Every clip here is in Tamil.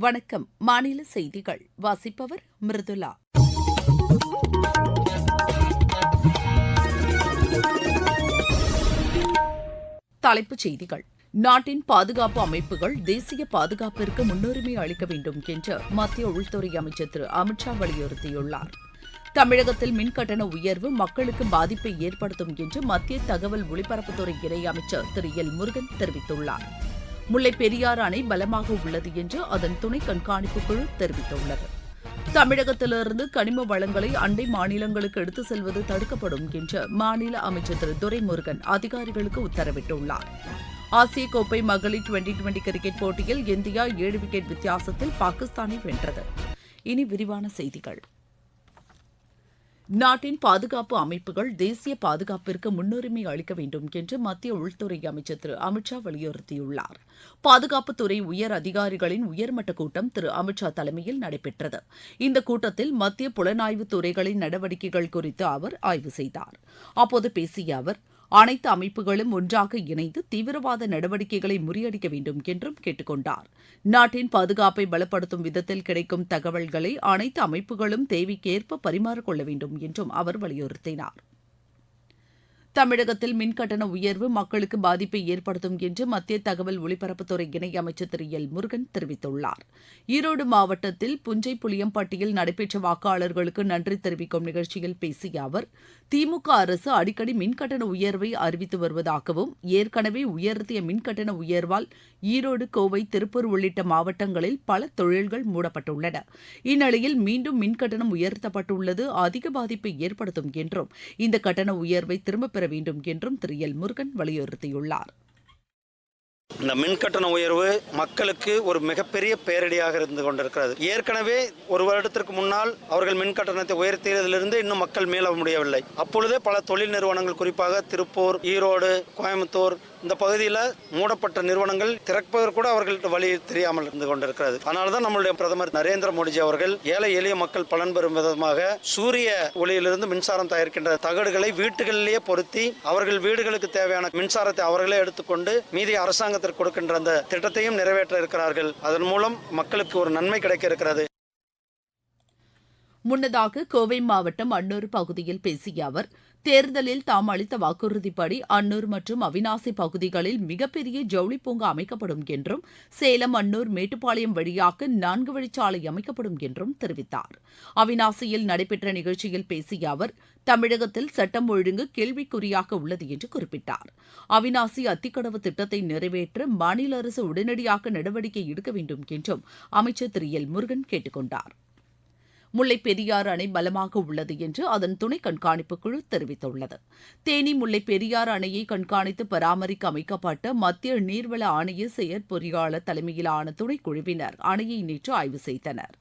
வணக்கம். மாநில செய்திகள் வாசிப்பவர் மிருதுலா. தலைப்புச் செய்திகள். நாட்டின் பாதுகாப்பு அமைப்புகள் தேசிய பாதுகாப்பிற்கு முன்னுரிமை அளிக்க வேண்டும் என்று மத்திய உள்துறை அமைச்சர் திரு அமித் ஷா வலியுறுத்தியுள்ளார். தமிழகத்தில் மின்கட்டண உயர்வு மக்களுக்கு பாதிப்பை ஏற்படுத்தும் என்று மத்திய தகவல் ஒலிபரப்புத்துறை இணையமைச்சர் திரு எல் முருகன் தெரிவித்துள்ளார். முல்லைப் பெரியாறு அணை பலமாக உள்ளது என்று அதன் துணை கண்காணிப்பு குழு தெரிவித்துள்ளது. தமிழகத்திலிருந்து கனிம வளங்களை அண்டை மாநிலங்களுக்கு எடுத்துச் செல்வது தடுக்கப்படும் என்று மாநில அமைச்சர் திரு துரைமுருகன் அதிகாரிகளுக்கு உத்தரவிட்டுள்ளார். ஆசிய கோப்பை மகளிர் டுவெண்டி கிரிக்கெட் போட்டியில் இந்தியா 7 விக்கெட் வித்தியாசத்தில் பாகிஸ்தானை வென்றது. இனி விரிவான செய்திகள். நாட்டின் பாதுகாப்பு அமைப்புகள் தேசிய பாதுகாப்பிற்கு முன்னுரிமை அளிக்க வேண்டும் என்று மத்திய உள்துறை அமைச்சர் திரு அமித் ஷா வலியுறுத்தியுள்ளார். பாதுகாப்புத்துறை உயர் அதிகாரிகளின் உயர்மட்ட கூட்டம் திரு அமித் ஷா தலைமையில் நடைபெற்றது. இந்த கூட்டத்தில் மத்திய புலனாய்வு துறைகளின் நடவடிக்கைகள் குறித்து அவர் ஆய்வு செய்தார். அப்போது பேசிய அவர், அனைத்து அமைப்புகளும் ஒன்றாக இணைந்து தீவிரவாத நடவடிக்கைகளை முறியடிக்க வேண்டும் என்றும் கேட்டுக் கொண்டார். நாட்டின் பாதுகாப்பை பலப்படுத்தும் விதத்தில் கிடைக்கும் தகவல்களை அனைத்து அமைப்புகளும் தேவைக்கேற்ப பரிமாறிக்கொள்ள வேண்டும் என்றும் அவர் வலியுறுத்தினார். தமிழகத்தில் மின்கட்டண உயர்வு மக்களுக்கு பாதிப்பை ஏற்படுத்தும் என்று மத்திய தகவல் ஒலிபரப்புத்துறை இணையமைச்சர் திரு எல் முருகன் தெரிவித்துள்ளார். ஈரோடு மாவட்டத்தில் புஞ்சை புளியம்பட்டியில் நடைபெற்ற வாக்காளர்களுக்கு நன்றி தெரிவிக்கும் நிகழ்ச்சியில் பேசிய அவர், திமுக அரசு அடிக்கடி மின்கட்டண உயர்வை அறிவித்து வருவதாகவும், ஏற்கனவே உயர்த்திய மின்கட்டண உயர்வால் ஈரோடு, கோவை, திருப்பூர் உள்ளிட்ட மாவட்டங்களில் பல தொழில்கள் மூடப்பட்டுள்ளன. இந்நிலையில் மீண்டும் மின்கட்டணம் உயர்த்தப்பட்டுள்ளது அதிக பாதிப்பை ஏற்படுத்தும் என்றும், இந்த கட்டண உயர்வை திரும்பப் பெற வேண்டும் என்றும் திரு எல் முருகன் வலியுறுத்தியுள்ளார். இந்த மின்கட்டண உயர்வு மக்களுக்கு ஒரு மிகப்பெரிய பேரிடியாக இருந்து கொண்டிருக்கிறது. ஏற்கனவே ஒரு வருடத்திற்கு முன்னால் அவர்கள் மின்கட்டணத்தை உயர்த்தியதிலிருந்து இன்னும் மக்கள் மீள முடியவில்லை. அப்பொழுதே பல தொழில் நிறுவனங்கள், குறிப்பாக திருப்பூர், ஈரோடு, கோயம்புத்தூர் இந்த பகுதியில் மூடப்பட்ட நிறுவனங்கள் திறப்பதற்கு கூட அவர்களுக்கு வழி தெரியாமல் இருந்து கொண்டிருக்கிறது. அதனால்தான் நம்மளுடைய பிரதமர் நரேந்திர மோடிஜி அவர்கள் ஏழை எளிய மக்கள் பலன் பெறும் விதமாக சூரிய ஒளியிலிருந்து மின்சாரம் தயாரிக்கின்ற தகடுகளை வீட்டுகளிலேயே பொருத்தி அவர்கள் வீடுகளுக்கு தேவையான மின்சாரத்தை அவர்களே எடுத்துக்கொண்டு மீதி அரசாங்கத்திற்கு கொடுக்கின்ற அந்த திட்டத்தையும் நிறைவேற்ற இருக்கிறார்கள். அதன் மூலம் மக்களுக்கு ஒரு நன்மை கிடைக்க இருக்கிறது. முன்னதாக கோவை மாவட்டம் அன்னூர் பகுதியில் பேசிய அவர், தேர்தலில் தாம் அளித்த வாக்குறுதிப்படி அன்னூர் மற்றும் அவிநாசி பகுதிகளில் மிகப்பெரிய ஜவுளி பூங்கா அமைக்கப்படும் என்றும், சேலம் அன்னூர் மேட்டுப்பாளையம் வழியாக 4 வழிச்சாலை அமைக்கப்படும் என்றும் தெரிவித்தார். அவிநாசியில் நடைபெற்ற நிகழ்ச்சியில் பேசிய அவர், தமிழகத்தில் சட்டம் ஒழுங்கு கேள்விக்குறியாக உள்ளது என்று குறிப்பிட்டார். அவிநாசி அத்திக்கடவு திட்டத்தை நிறைவேற்ற மாநில அரசு உடனடியாக நடவடிக்கை எடுக்க வேண்டும் என்றும் அமைச்சர் திரு எல் முருகன் கேட்டுக் கொண்டார். முல்லைப் பெரியாறு அணை பலமாக உள்ளது என்று அதன் துணை கண்காணிப்பு குழு தெரிவித்துள்ளது. தேனி முல்லைப் பெரியாறு அணையை கண்காணித்து பராமரிக்க அமைக்கப்பட்ட மத்திய நீர்வள ஆணைய செயற்பொறியாளர் தலைமையிலான துணைக்குழுவினர் அணையை நேற்று ஆய்வு செய்தனர்.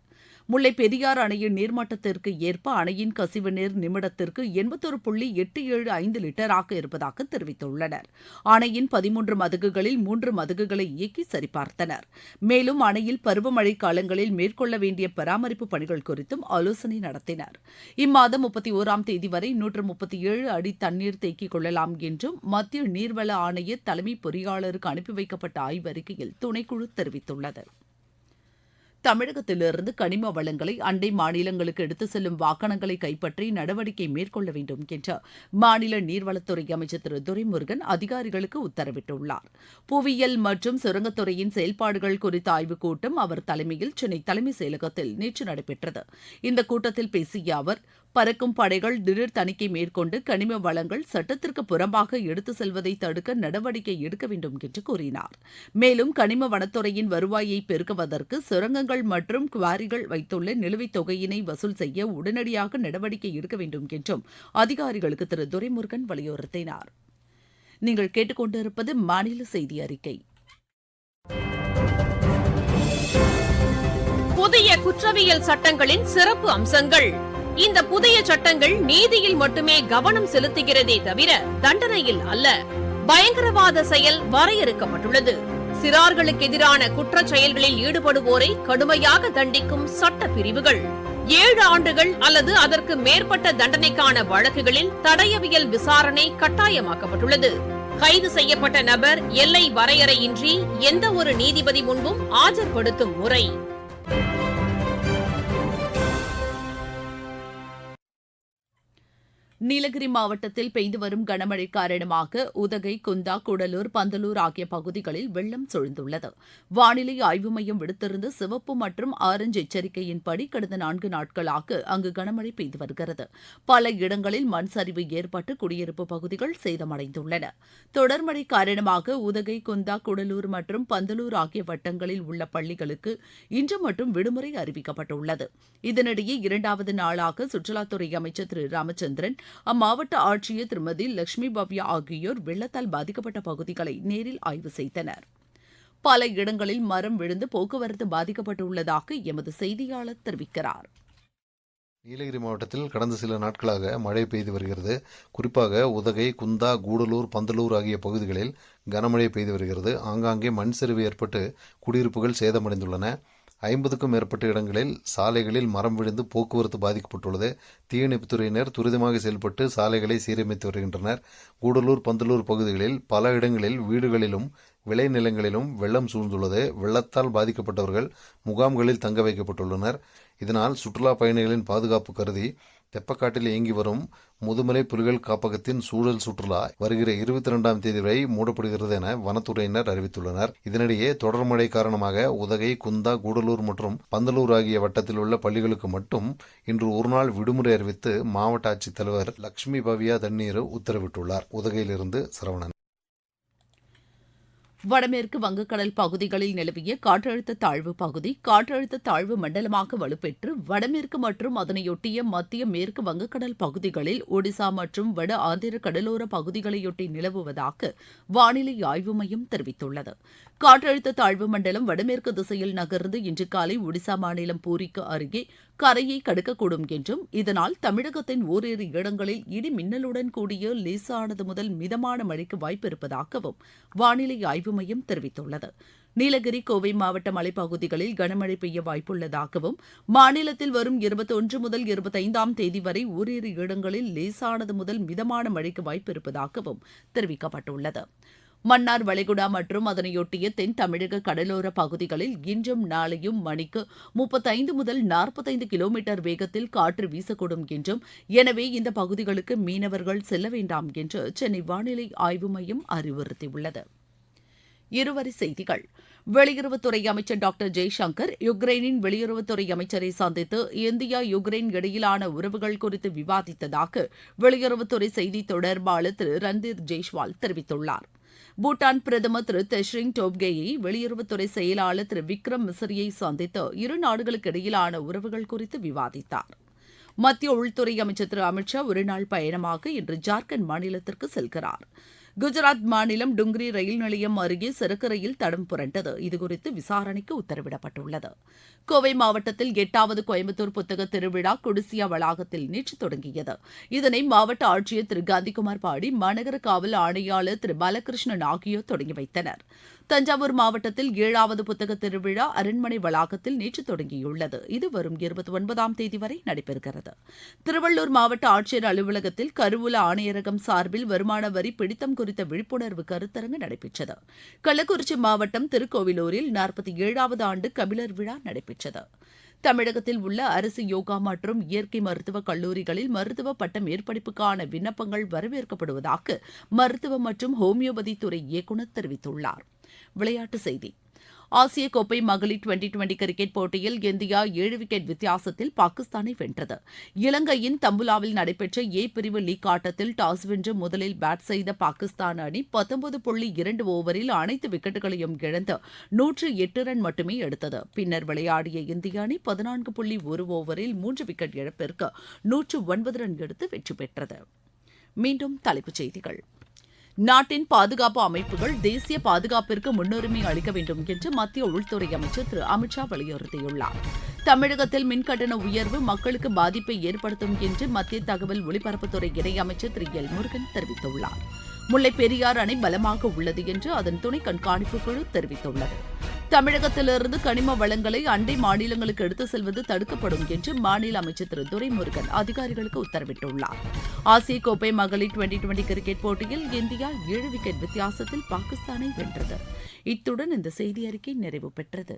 முல்லைப் பெரியாறு அணையின் நீர்மட்டத்திற்கு ஏற்ப அணையின் கசிவு நீர் நிமிடத்திற்கு 81.875 லிட்டராக இருப்பதாக தெரிவித்துள்ளனர். அணையின் 13 மதகுகளில் 3 மதகுகளை இயக்கி சரிபார்த்தனர். மேலும் அணையில் பருவமழை காலங்களில் மேற்கொள்ள வேண்டிய பராமரிப்பு பணிகள் குறித்தும் ஆலோசனை நடத்தினர். இம்மாதம் 31ஆம் தேதி வரை 137 அடி தண்ணீர் தேக்கிக் கொள்ளலாம் என்றும் மத்திய நீர்வள ஆணைய தலைமை பொறியாளருக்கு அனுப்பி வைக்கப்பட்ட ஆய்வறிக்கையில் துணைக்குழு தெரிவித்துள்ளது. தமிழகத்திலிருந்து கனிம வளங்களை அண்டை மாநிலங்களுக்கு எடுத்துச் செல்லும் வாகனங்களை கைப்பற்றி நடவடிக்கை மேற்கொள்ள வேண்டும் என்று மாநில நீர்வளத்துறை அமைச்சர் திரு துரைமுருகன் அதிகாரிகளுக்கு உத்தரவிட்டுள்ளார். புவியியல் மற்றும் சுரங்கத்துறையின் செயல்பாடுகள் குறித்த ஆய்வுக் கூட்டம் அவர் தலைமையில் சென்னை தலைமைச் செயலகத்தில் நேற்று நடைபெற்றது. இந்த கூட்டத்தில் பேசிய அவர், பறக்கும் படைகள் திடீர் தணிக்கை மேற்கொண்டு கனிம வளங்கள் சட்டத்திற்கு புறம்பாக எடுத்துச் செல்வதை தடுக்க நடவடிக்கை எடுக்க வேண்டும் என்று கூறினார். மேலும் கனிம வனத்துறையின் வருவாயை பெருக்குவதற்கு சுரங்கங்கள் மற்றும் குவாரிகள் வைத்துள்ள நிலுவைத் தொகையினை வசூல் செய்ய உடனடியாக நடவடிக்கை எடுக்க வேண்டும் என்றும் அதிகாரிகளுக்கு திரு துரைமுருகன் வலியுறுத்தினார். நீங்கள் கேட்டுக்கொண்டிருப்பது மாநில செய்தி அறிக்கை. புதிய குற்றவியல் சட்டங்களின் சிறப்பு அம்சங்கள். இந்த புதிய சட்டங்கள் நீதியில் மட்டுமே கவனம் செலுத்துகிறதே தவிர தண்டனையில் அல்ல. பயங்கரவாத செயல் வரையறுக்கப்பட்டுள்ளது. சிறார்களுக்கு எதிரான குற்றச் செயல்களில் ஈடுபடுவோரை கடுமையாக தண்டிக்கும் சட்ட பிரிவுகள். 7 ஆண்டுகள் அல்லது அதற்கு மேற்பட்ட தண்டனைக்கான வழக்குகளில் தடயவியல் விசாரணை கட்டாயமாக்கப்பட்டுள்ளது. கைது செய்யப்பட்ட நபர் எல்லை வரையறையின்றி எந்த ஒரு நீதிபதி முன்பும் ஆஜர்படுத்தும் முறை. நீலகிரி மாவட்டத்தில் பெய்து வரும் கனமழை காரணமாக உதகை, குந்தா, கூடலூர், பந்தலூர் ஆகிய பகுதிகளில் வெள்ளம் சூழ்ந்துள்ளது. வானிலை ஆய்வு மையம் விடுத்திருந்த சிவப்பு மற்றும் ஆரஞ்சு எச்சரிக்கையின்படி கடந்த 4 நாட்களாக அங்கு கனமழை பெய்து வருகிறது. பல இடங்களில் மண் சரிவு ஏற்பட்டு குடியிருப்பு பகுதிகள் சேதமடைந்துள்ளன. தொடர் மழை காரணமாக உதகை, குந்தா, கூடலூர் மற்றும் பந்தலூர் ஆகிய வட்டங்களில் உள்ள பள்ளிகளுக்கு இன்று மட்டும் விடுமுறை அறிவிக்கப்பட்டுள்ளது. இதனிடையே 2வது நாளாக சுற்றுலாத்துறை அமைச்சர் திரு ராமச்சந்திரன், அம்மாவட்ட ஆட்சியர் திருமதி லட்சுமி பவ்யா ஆகியோர் வெள்ளத்தால் பாதிக்கப்பட்ட பகுதிகளை நேரில் ஆய்வு செய்தனர். பல இடங்களில் மரம் விழுந்து போக்குவரத்து பாதிக்கப்பட்டுள்ளதாக எமது செய்தியாளர் தெரிவிக்கிறார். நீலகிரி மாவட்டத்தில் கடந்த சில நாட்களாக மழை பெய்து வருகிறது. குறிப்பாக உதகை, குந்தா, கூடலூர், பந்தலூர் ஆகிய பகுதிகளில் கனமழை பெய்து வருகிறது. ஆங்காங்கே மண் சரிவு ஏற்பட்டு குடியிருப்புகள் சேதமடைந்துள்ளன. 50க்கும் மேற்பட்ட இடங்களில் சாலைகளில் மரம் விழுந்து போக்குவரத்து பாதிக்கப்பட்டுள்ளது. தீயணைப்புத்துறையினர் துரிதமாக செயல்பட்டு சாலைகளை சீரமைத்து வருகின்றனர். கூடலூர், பந்தலூர் பகுதிகளில் பல இடங்களில் வீடுகளிலும் விளைநிலங்களிலும் வெள்ளம் சூழ்ந்துள்ளது. வெள்ளத்தால் பாதிக்கப்பட்டவர்கள் முகாம்களில் தங்க வைக்கப்பட்டுள்ளனர். இதனால் சுற்றுலா பயணிகளின் பாதுகாப்பு கருதி தெப்பக்காட்டில் இயங்கி வரும் முதுமலை புலிகள் காப்பகத்தின் சூழல் சுற்றுலா வருகிற 22ஆம் தேதி வரை மூடப்படுகிறது என வனத்துறையினர் அறிவித்துள்ளனர். இதனிடையே தொடர் மழை காரணமாக உதகை, குந்தா, கூடலூர் மற்றும் பந்தலூர் ஆகிய வட்டத்தில் உள்ள பள்ளிகளுக்கு மட்டும் இன்று ஒருநாள் விடுமுறை அறிவித்து மாவட்ட ஆட்சித்தலைவர் லட்சுமி பவ்யா தண்ணீர் உத்தரவிட்டுள்ளார். உதகையிலிருந்து சரவணன். வடமேற்கு வங்கக்கடல் பகுதிகளில் நிலவிய காற்றழுத்த தாழ்வு பகுதி காற்றழுத்த தாழ்வு மண்டலமாக வலுப்பெற்று வடமேற்கு மற்றும் அதனையொட்டிய மத்திய மேற்கு வங்கக்கடல் பகுதிகளில் ஒடிசா மற்றும் வட ஆந்திர கடலோர பகுதிகளையொட்டி நிலவுவதாக வானிலை ஆய்வு மையம் தெரிவித்துள்ளது. காற்றழுத்த தாழ்வு மண்டலம் வடமேற்கு திசையில் நகர்ந்து இன்று காலை ஒடிசா மாநிலம் பூரிக்கு அருகே கரையை கடக்கக்கூடும் என்றும் இதனால் தமிழகத்தின் ஓரிரு இடங்களில் இடி மின்னலுடன் கூடிய லேசானது முதல் மிதமான மழைக்கு வாய்ப்பு இருப்பதாகவும் வானிலை ஆய்வு மையம் தெரிவித்துள்ளது. நீலகிரி, கோவை மாவட்ட மலைப்பகுதிகளில் கனமழை பெய்ய வாய்ப்புள்ளதாகவும் மாநிலத்தில் வரும் 21 முதல் 25ஆம் தேதி வரை ஓரிரு இடங்களில் லேசானது முதல் மிதமான மழைக்கு வாய்ப்பு இருப்பதாகவும் தெரிவிக்கப்பட்டுள்ளது. மன்னார் வளைகுடா மற்றும் அதனையொட்டிய தென் தமிழக கடலோர பகுதிகளில் இன்றும் நாளையும் மணிக்கு 35 முதல் 45 கிலோமீட்டர் வேகத்தில் காற்று வீசக்கூடும் என்றும், எனவே இந்த பகுதிகளுக்கு மீனவர்கள் செல்ல வேண்டாம் என்று சென்னை வானிலை ஆய்வு மையம் அறிவுறுத்தியுள்ளது. இருவரி செய்திகள். வெளியுறவுத்துறை அமைச்சர் டாக்டர் ஜெய்சங்கர் யுக்ரைனின் வெளியுறவுத்துறை அமைச்சரை சந்தித்து இந்தியா, யுக்ரைன் இடையிலான உறவுகள் குறித்து விவாதித்ததாக வெளியுறவுத்துறை செய்தி தொடர்பாளர் திரு ரன்தீர் ஜெய்ஸ்வால் தெரிவித்துள்ளார். பூட்டான் பிரதமர் திரு தெஷ்ரிங் டோப்கேயை வெளியுறவுத்துறை செயலாளர் திரு விக்ரம் மிஸ்ரியை சந்தித்து இரு நாடுகளுக்கு இடையிலான உறவுகள் குறித்து விவாதித்தார். மத்திய உள்துறை அமைச்சர் திரு அமித் ஷா ஒருநாள் பயணமாக இன்று ஜார்க்கண்ட் மாநிலத்திற்கு செல்கிறார். குஜராத் மாநிலம் டுங்ரி ரயில் நிலையம் அருகே சரக்கு ரயில் தடம் புரண்டது. இதுகுறித்து விசாரணைக்கு உத்தரவிடப்பட்டுள்ளது. கோவை மாவட்டத்தில் 8வது கோயம்புத்தூர் புத்தக திருவிழா கொடிசியா வளாகத்தில் நேற்று தொடங்கியது. இதனை மாவட்ட ஆட்சியர் திரு காந்திகுமார் பாடி, மாநகர காவல் ஆணையாளர் திரு பாலகிருஷ்ணன் ஆகியோர் தொடங்கி வைத்தனர். தஞ்சாவூர் மாவட்டத்தில் 7வது புத்தக திருவிழா அரண்மனை வளாகத்தில் நேற்று தொடங்கியுள்ளது. இது வரும் 29ஆம் தேதி வரை நடைபெறுகிறது. திருவள்ளூர் மாவட்ட ஆட்சியர் அலுவலகத்தில் கருவூல ஆணையரகம் சார்பில் வருமான வரி பிடித்தம் குறித்த விழிப்புணர்வு கருத்தரங்கு நடைபெற்றது. கள்ளக்குறிச்சி மாவட்டம் திருக்கோவிலூரில் 47வது ஆண்டு கபிலர் விழா நடைபெற்றது. தமிழகத்தில் உள்ள அரசு யோகா மற்றும் இயற்கை மருத்துவக் கல்லூரிகளில் மருத்துவ பட்ட மேற்படிப்புக்கான விண்ணப்பங்கள் வரவேற்கப்படுவதாக மருத்துவ மற்றும் ஹோமியோபதி துறை இயக்குநர் தெரிவித்துள்ளார். விளையாட்டுச் செய்தி. ஆசிய கோப்பை மகளிர் 2020 கிரிக்கெட் போட்டியில் இந்தியா 7 விக்கெட் வித்தியாசத்தில் பாகிஸ்தானை வென்றது. இலங்கையின் தம்புலாவில் நடைபெற்ற ஏ பிரிவு லீக் ஆட்டத்தில் டாஸ் வென்று முதலில் பேட் செய்த பாகிஸ்தான் அணி 19.2 ஓவரில் அனைத்து விக்கெட்டுகளையும் இழந்து 108 ரன் மட்டுமே எடுத்தது. பின்னர் விளையாடிய இந்திய அணி 14.1 ஓவரில் 3 விக்கெட் இழப்பிற்கு 109 ரன் எடுத்து வெற்றி பெற்றது. மீண்டும் தலைப்புச் செய்திகள். நாட்டின் பாதுகாப்பு அமைப்புகள் தேசிய பாதுகாப்பிற்கு முன்னுரிமை அளிக்க வேண்டும் என்று மத்திய உள்துறை அமைச்சர் திரு அமித் ஷா வலியுறுத்தியுள்ளார். தமிழகத்தில் மின்கட்டண உயர்வு மக்களுக்கு பாதிப்பை ஏற்படுத்தும் என்று மத்திய தகவல் ஒலிபரப்புத்துறை இணையமைச்சர் திரு எல் முருகன் தெரிவித்துள்ளார். முல்லைப் பெரியாறு அணை பலமாக உள்ளது என்று அதன் துணை கண்காணிப்பு குழு தெரிவித்துள்ளது. தமிழகத்திலிருந்து கனிம வளங்களை அண்டை மாநிலங்களுக்கு எடுத்துச் செல்வது தடுக்கப்படும் என்று மாநில அமைச்சர் திரு துரைமுருகன் அதிகாரிகளுக்கு உத்தரவிட்டுள்ளார். ஆசிய கோப்பை மகளிர் 2020 கிரிக்கெட் போட்டியில் இந்தியா 7 விக்கெட் வித்தியாசத்தில் பாகிஸ்தானை வென்றது. இத்துடன் இந்த செய்தி அறிக்கை நிறைவு பெற்றது.